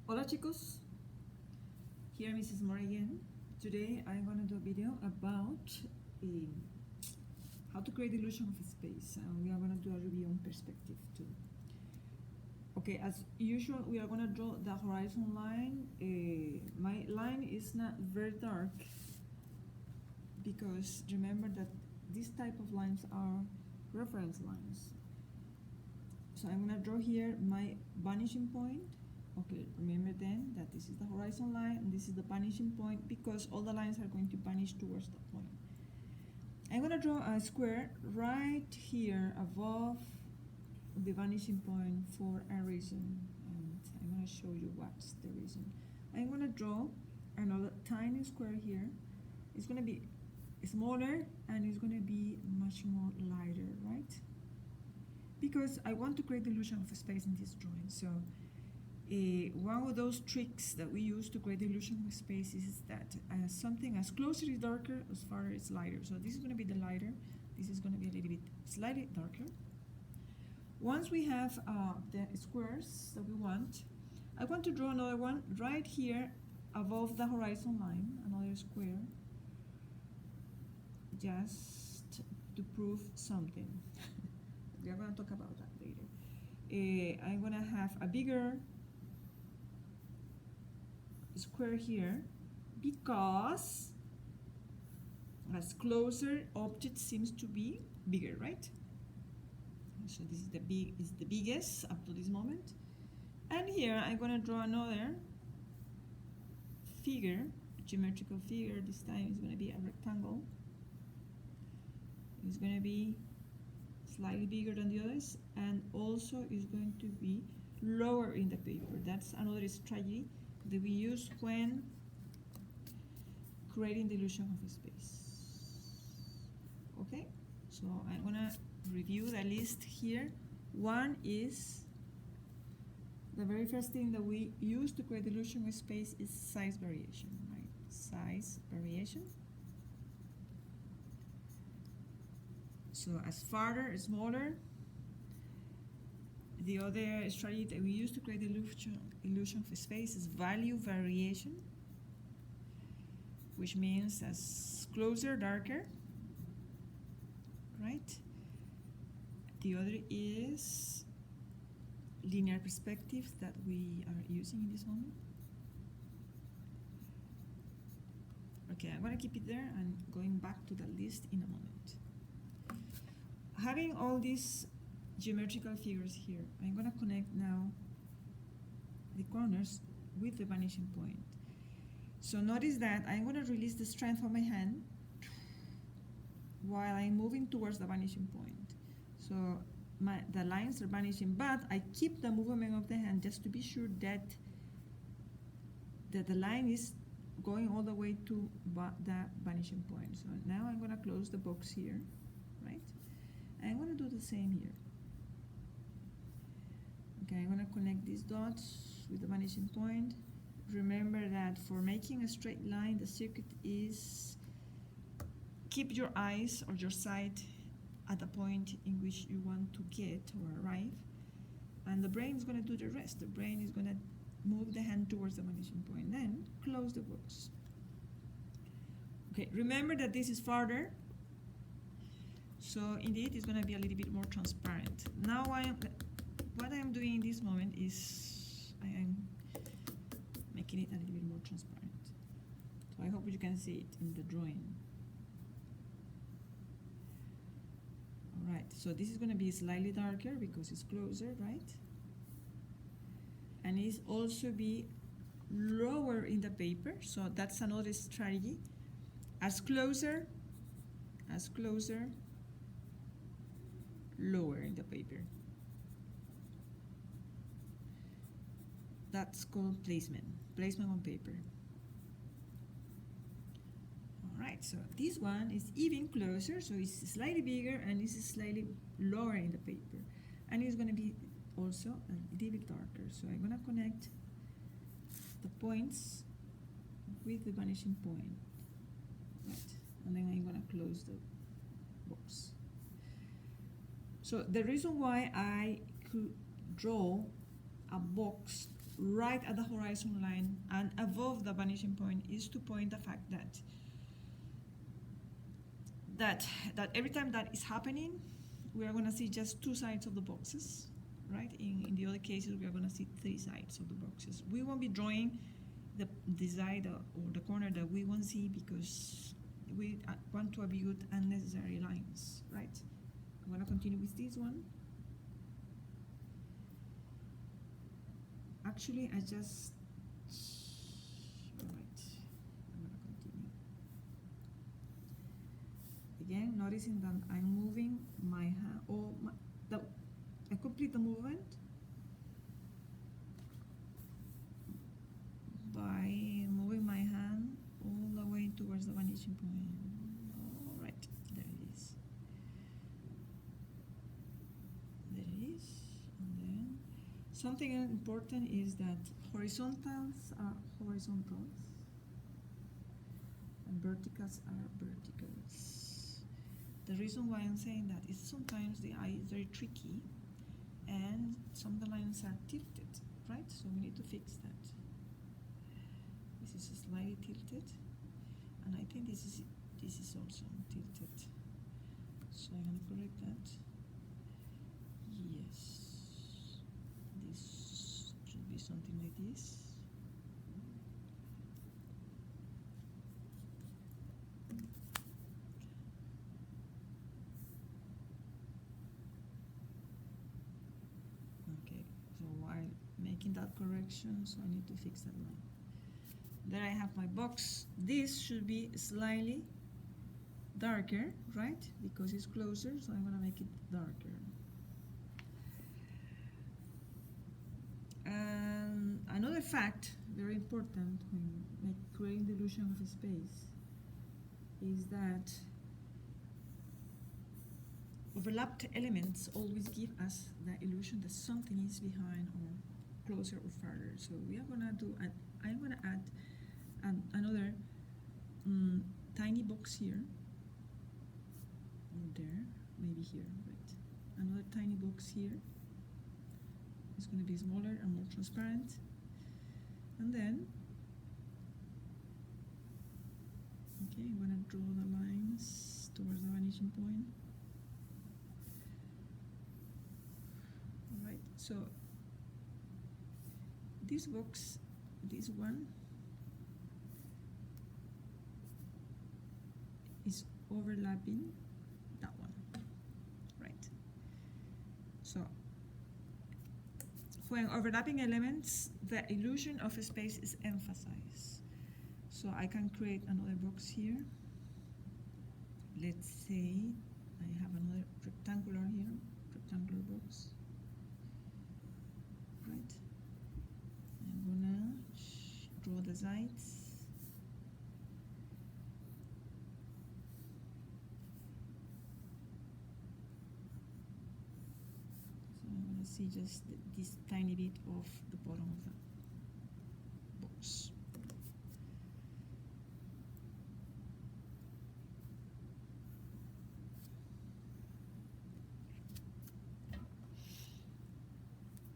Hola chicos, here Mrs. Mora again. Today I'm going to do a video about how to create illusion of space, and we are going to do a review on perspective too. Okay, as usual we are going to draw the horizon line. My line is not very dark because remember that this type of lines are reference lines. So I'm going to draw here my vanishing point. Okay, remember then that this is the horizon line and this is the vanishing point because all the lines are going to vanish towards that point. I'm going to draw a square right here above the vanishing point for a reason, and I'm going to show you what's the reason. I'm going to draw another tiny square here. It's going to be smaller and it's going to be much more lighter, right? Because I want to create the illusion of space in this drawing. So one of those tricks that we use to create the illusion of space is that something as closer is darker, as far it's lighter. So this is going to be the lighter. This is going to be a little bit slightly darker. Once we have the squares that we want, I want to draw another one right here above the horizon line, another square, just to prove something. We are going to talk about that later. I'm going to have a bigger square here because as closer object seems to be bigger, right? So this is the biggest up to this moment. And here I'm going to draw another figure, geometrical figure. This time it's going to be a rectangle. It's going to be slightly bigger than the others, and also is going to be lower in the paper. That's another strategy that we use when creating the illusion of space. Okay, so I'm gonna review the list here. One is the very first thing that we use to create the illusion of space is size variation, right? Size variation. So as farther, smaller. The other strategy that we use to create the illusion of space is value variation, which means as closer, darker, right? The other is linear perspective that we are using in this moment. Okay, I'm going to keep it there and going back to the list in a moment. Having all these geometrical figures here, I'm going to connect now the corners with the vanishing point. So notice that I'm going to release the strength of my hand while I'm moving towards the vanishing point. So the lines are vanishing, but I keep the movement of the hand just to be sure that the line is going all the way to the vanishing point. So now I'm going to close the box here, right? I'm going to do the same here. Okay, I'm going to connect these dots with the vanishing point. Remember that for making a straight line, the secret is keep your eyes or your sight at the point in which you want to get or arrive, and the brain is going to do the rest. The brain is going to move the hand towards the vanishing point, then close the box. Okay, remember that this is farther, so indeed it's going to be a little bit more transparent. Now what I am doing in this moment is I am making it a little bit more transparent. So I hope you can see it in the drawing. Alright, so this is going to be slightly darker because it's closer, right? And it's also be lower in the paper, so that's another strategy. As closer, lower in the paper. That's called placement on paper. Alright, so this one is even closer, so it's slightly bigger and it's slightly lower in the paper. And it's going to be also a little bit darker. So I'm going to connect the points with the vanishing point. Right, and then I'm going to close the box. So the reason why I could draw a box right at the horizon line and above the vanishing point is to point the fact that every time that is happening, we are going to see just two sides of the boxes, right? In the other cases, we are going to see three sides of the boxes. We won't be drawing the side or the corner that we won't see because we want to avoid unnecessary lines, right? I'm going to continue with this one. Actually, I just, all right, I'm going to continue. Again, noticing that I'm moving my hand, or I complete the movement by moving my hand all the way towards the vanishing point. All right, there it is. There it is. And then something important is that horizontals are horizontals and verticals are verticals. The reason why I'm saying that is sometimes the eye is very tricky and some of the lines are tilted, right? So we need to fix that. This is slightly tilted, and I think this is also tilted. So I'm going to correct that. Yes, this should be something like this. Okay, so while making that correction, so I need to fix that line. There I have my box. This should be slightly darker, right? Because it's closer, so I'm gonna make it darker. And another fact, very important when creating the illusion of a space, is that overlapped elements always give us the illusion that something is behind or closer or farther. So we are gonna do, I'm gonna add another tiny box here, or there, maybe here, right? Another tiny box here. It's going to be smaller and more transparent. And then, okay, I'm going to draw the lines towards the vanishing point. All right, so this box, this one, is overlapping that one, right? So when overlapping elements, the illusion of a space is emphasized. So I can create another box here. Let's say I have another rectangular here, rectangular box, right? I'm gonna draw the sides. See just this tiny bit of the bottom of the box.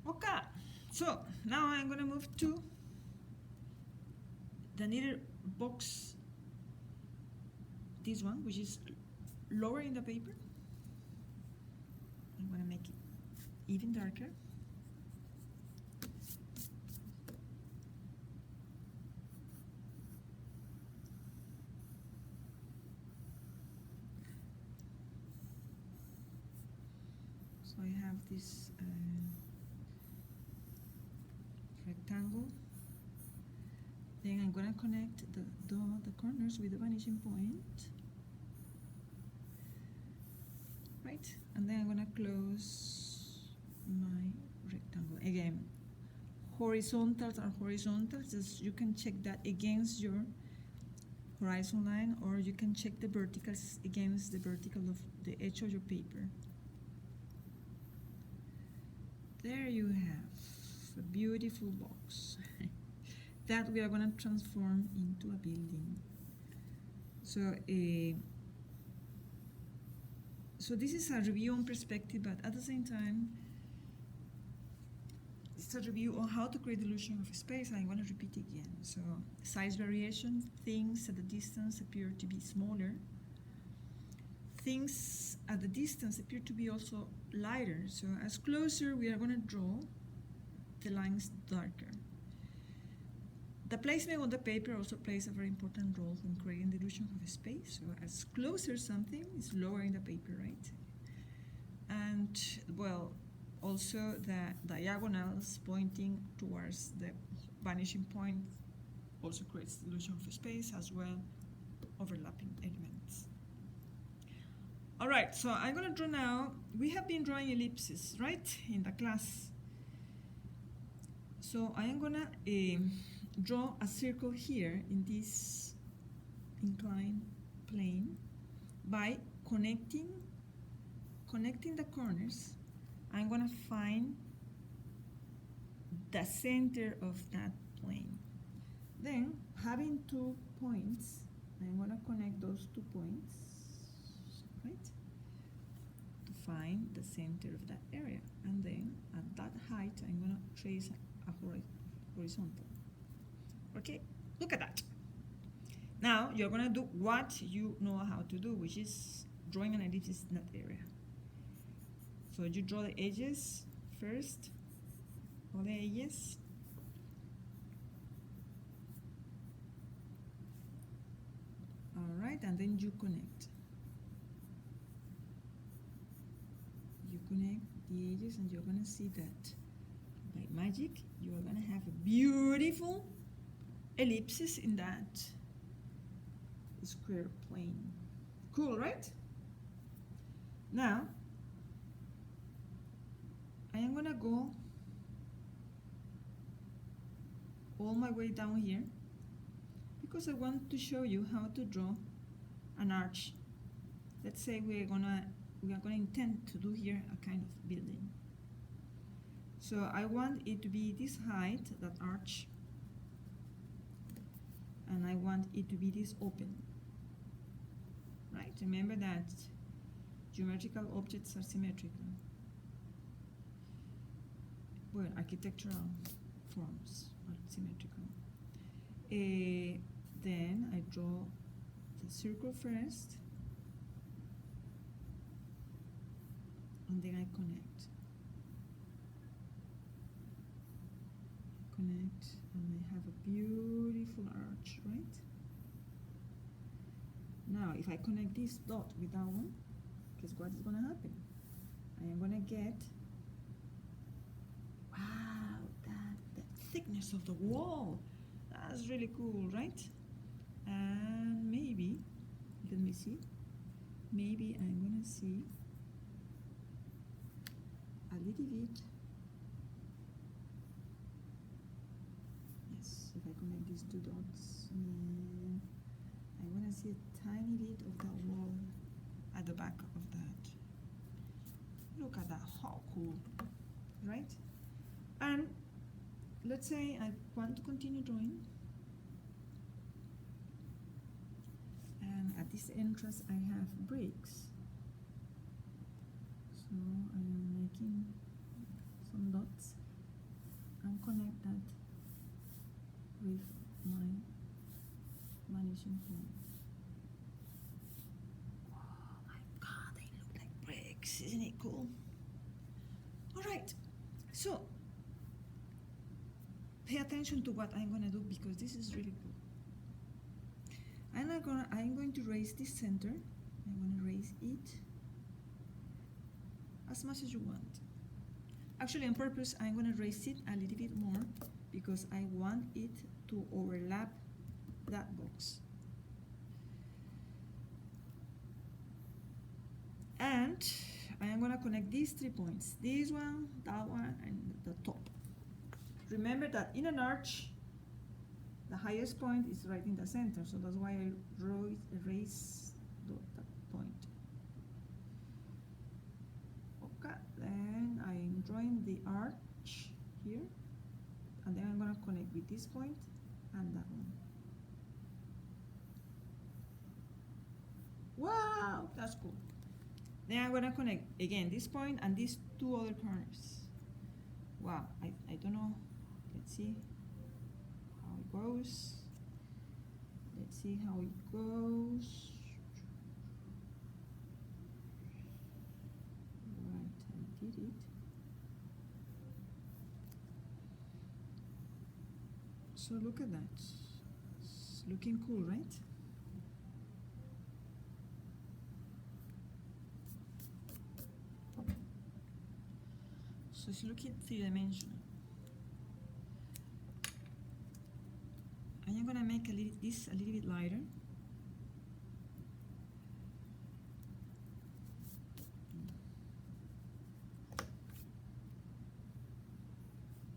Okay, so now I'm going to move to the needed box, this one, which is lower in the paper. I'm going to make it even darker. So I have this rectangle. Then I'm going to connect the corners with the vanishing point. Right? And then I'm going to close my rectangle. Again, horizontals are horizontals. Just you can check that against your horizon line, or you can check the verticals against the vertical of the edge of your paper. There you have a beautiful box that we are going to transform into a building. So this is a review on perspective, but at the same time, it's just a review on how to create the illusion of space. I'm going to repeat again. So size variation, things at a distance appear to be smaller. Things at the distance appear to be also lighter. So as closer, we are going to draw the lines darker. The placement on the paper also plays a very important role in creating the illusion of space. So as closer something is lower in the paper, right? And well, also the diagonals pointing towards the vanishing point also creates the illusion of space, as well overlapping elements. All right, so I'm going to draw now. We have been drawing ellipses, right, in the class. So I am going to draw a circle here in this inclined plane by connecting the corners. I'm going to find the center of that plane. Then, having 2 points, I'm going to connect those 2 points, right, to find the center of that area. And then, at that height, I'm going to trace a horizontal. Okay, look at that. Now, you're going to do what you know how to do, which is drawing an ellipse in that area. So you draw the edges first, all the edges. All right, and then you connect. You connect the edges, and you're going to see that by magic, you are going to have a beautiful ellipses in that square plane. Cool, right? Now, I am going to go all my way down here because I want to show you how to draw an arch. Let's say we are going to intend to do here a kind of building. So I want it to be this height, that arch, and I want it to be this open. Right? Remember that geometrical objects are symmetrical. Well, architectural forms are symmetrical. Then I draw the circle first, and then I connect. And I have a beautiful arch, right? Now, if I connect this dot with that one, guess what is going to happen? I am going to get, wow, the thickness of the wall. That's really cool, right? And maybe, let me see, maybe I'm going to see a little bit. Yes, if I connect these 2 dots, and I'm going to see a tiny bit of that wall at the back of that. Look at that, how cool, right? And let's say I want to continue drawing, and at this entrance I have bricks. So I am making some dots and connect that with my vanishing point. Oh my god, they look like bricks, isn't it cool? Alright, so pay attention to what I'm going to do because this is really cool. I'm going to raise this center. I'm going to raise it as much as you want. Actually, on purpose, I'm going to raise it a little bit more because I want it to overlap that box. And I am going to connect these 3 points. This one, that one, and the top. Remember that in an arch, the highest point is right in the center, so that's why I raise that point. Okay, then I'm drawing the arch here, and then I'm going to connect with this point and that one. Wow, that's cool. Then I'm going to connect again this point and these 2 other corners. Wow, I don't know. Let's see how it goes. Let's see how it goes. Right, I did it. So look at that. It's looking cool, right? So it's looking three-dimensional. I am gonna make this a little bit lighter.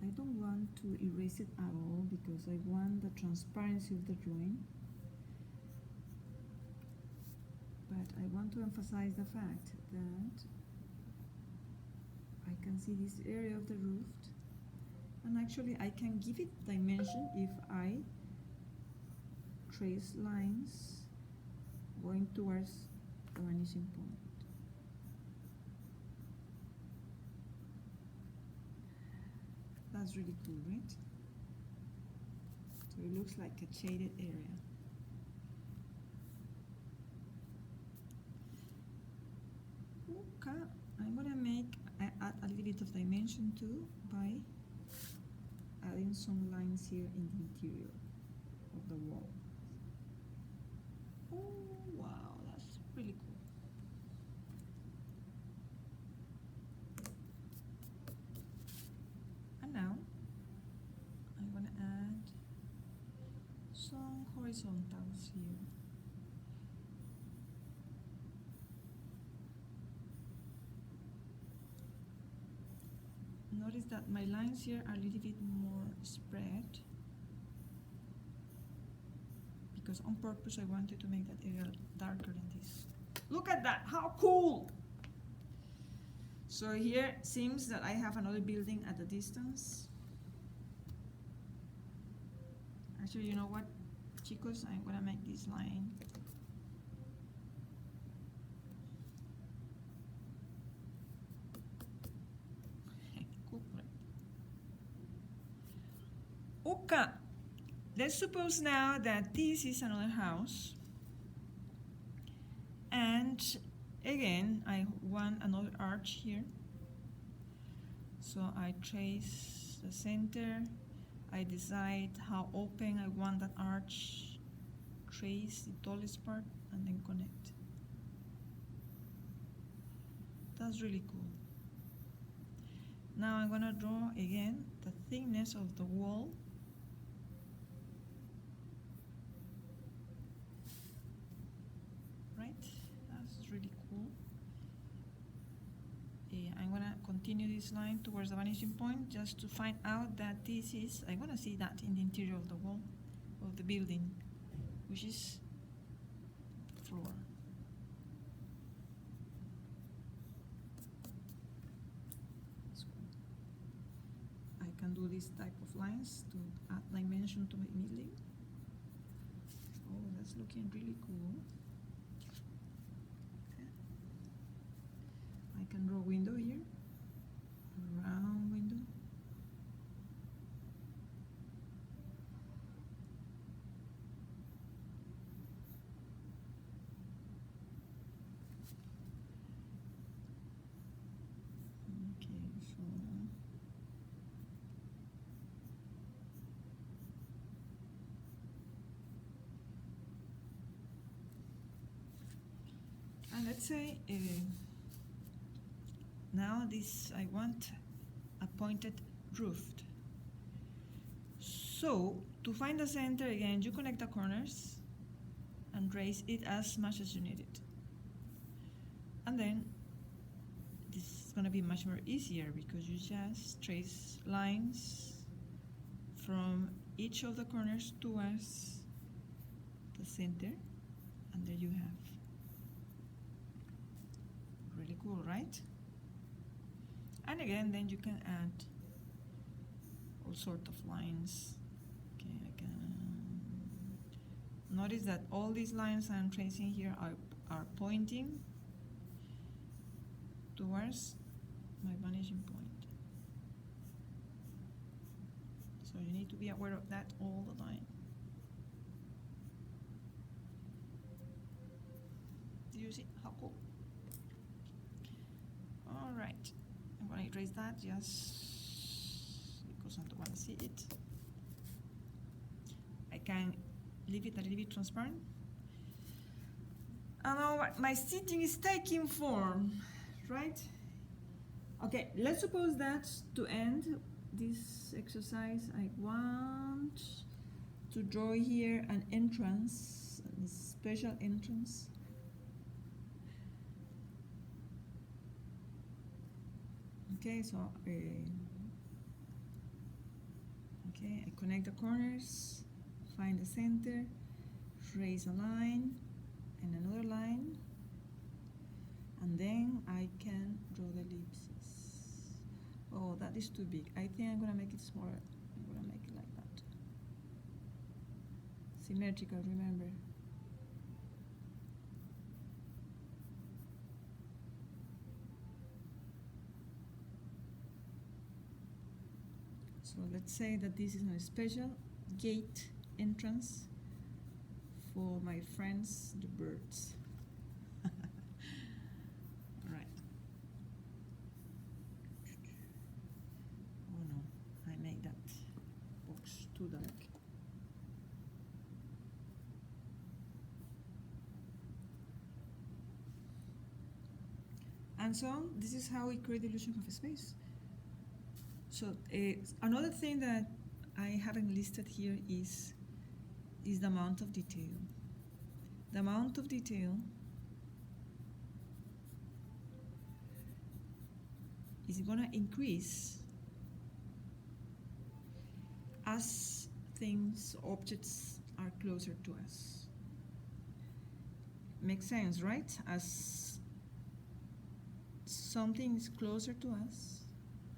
I don't want to erase it at all because I want the transparency of the drawing. But I want to emphasize the fact that I can see this area of the roof, and actually I can give it dimension if I trace lines going towards the vanishing point. That's really cool, right? So it looks like a shaded area. Okay, I'm gonna add a little bit of dimension too by adding some lines here in the interior of the wall. Oh wow, that's really cool. And now I'm gonna add some horizontals here. Notice that my lines here are a little bit more spread because on purpose I wanted to make that area darker than this. Look at that, how cool! So here it seems that I have another building at a distance. Actually, you know what, chicos, I'm gonna make this line. Cool, right? Okay, let's suppose now that this is another house. And again, I want another arch here. So I trace the center. I decide how open I want that arch. Trace the tallest part and then connect. That's really cool. Now I'm gonna draw again the thickness of the wall. Right? That's really cool. I'm gonna continue this line towards the vanishing point just to find out that this is, I'm gonna see that in the interior of the wall of the building, which is the floor. That's cool. I can do this type of lines to add dimension to my building. Oh, that's looking really cool. I can draw a window here, a round window. Okay, so and let's say now this, I want a pointed roof. So to find the center again, you connect the corners and raise it as much as you need it. And then this is gonna be much more easier because you just trace lines from each of the corners towards the center, and there you have. Really cool, right? And again, then you can add all sorts of lines. Okay, I can notice that all these lines I'm tracing here are pointing towards my vanishing point. So you need to be aware of that all the time. Do you see how cool? All right, I'm going to erase that just because I don't want to see it. I can leave it a little bit transparent. And now my stitching is taking form, right? Okay, let's suppose that to end this exercise, I want to draw here an entrance, a special entrance. Okay, so okay, I connect the corners, find the center, trace a line and another line, and then I can draw the ellipses. Oh, that is too big. I think I'm gonna make it smaller. I'm gonna make it like that. Symmetrical, remember. So let's say that this is a special gate entrance for my friends, the birds. All right. Oh no, I made that box too dark. And so this is how we create the illusion of a space. So another thing that I haven't listed here is the amount of detail. The amount of detail is going to increase as things, objects are closer to us. Makes sense, right? As something is closer to us,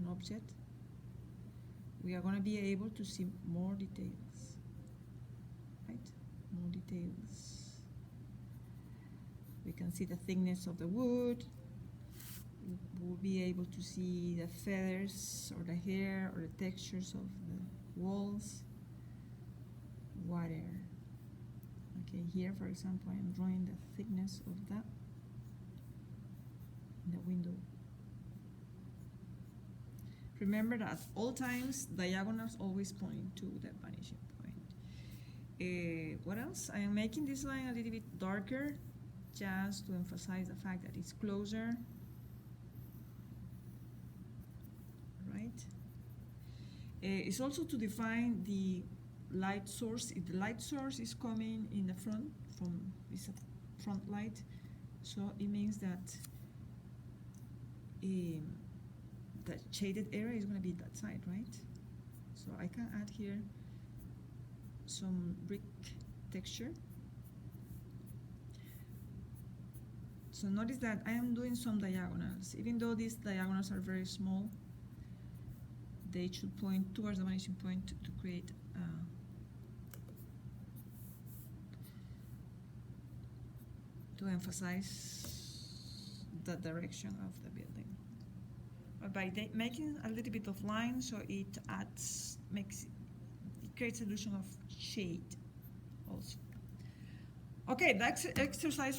an object, we are going to be able to see more details, right? More details. We can see the thickness of the wood. We'll be able to see the feathers or the hair or the textures of the walls, whatever. Okay, here, for example, I'm drawing the thickness of that in the window. Remember that at all times, diagonals always point to the vanishing point. What else? I am making this line a little bit darker just to emphasize the fact that it's closer, right? It's also to define the light source. If the light source is coming in the front, it's a front light, so it means that the shaded area is going to be that side, right? So I can add here some brick texture. So notice that I am doing some diagonals. Even though these diagonals are very small, they should point towards the vanishing point to create to emphasize the direction of the building. But by making a little bit of line, so it creates illusion of shade also. Okay, that's exercise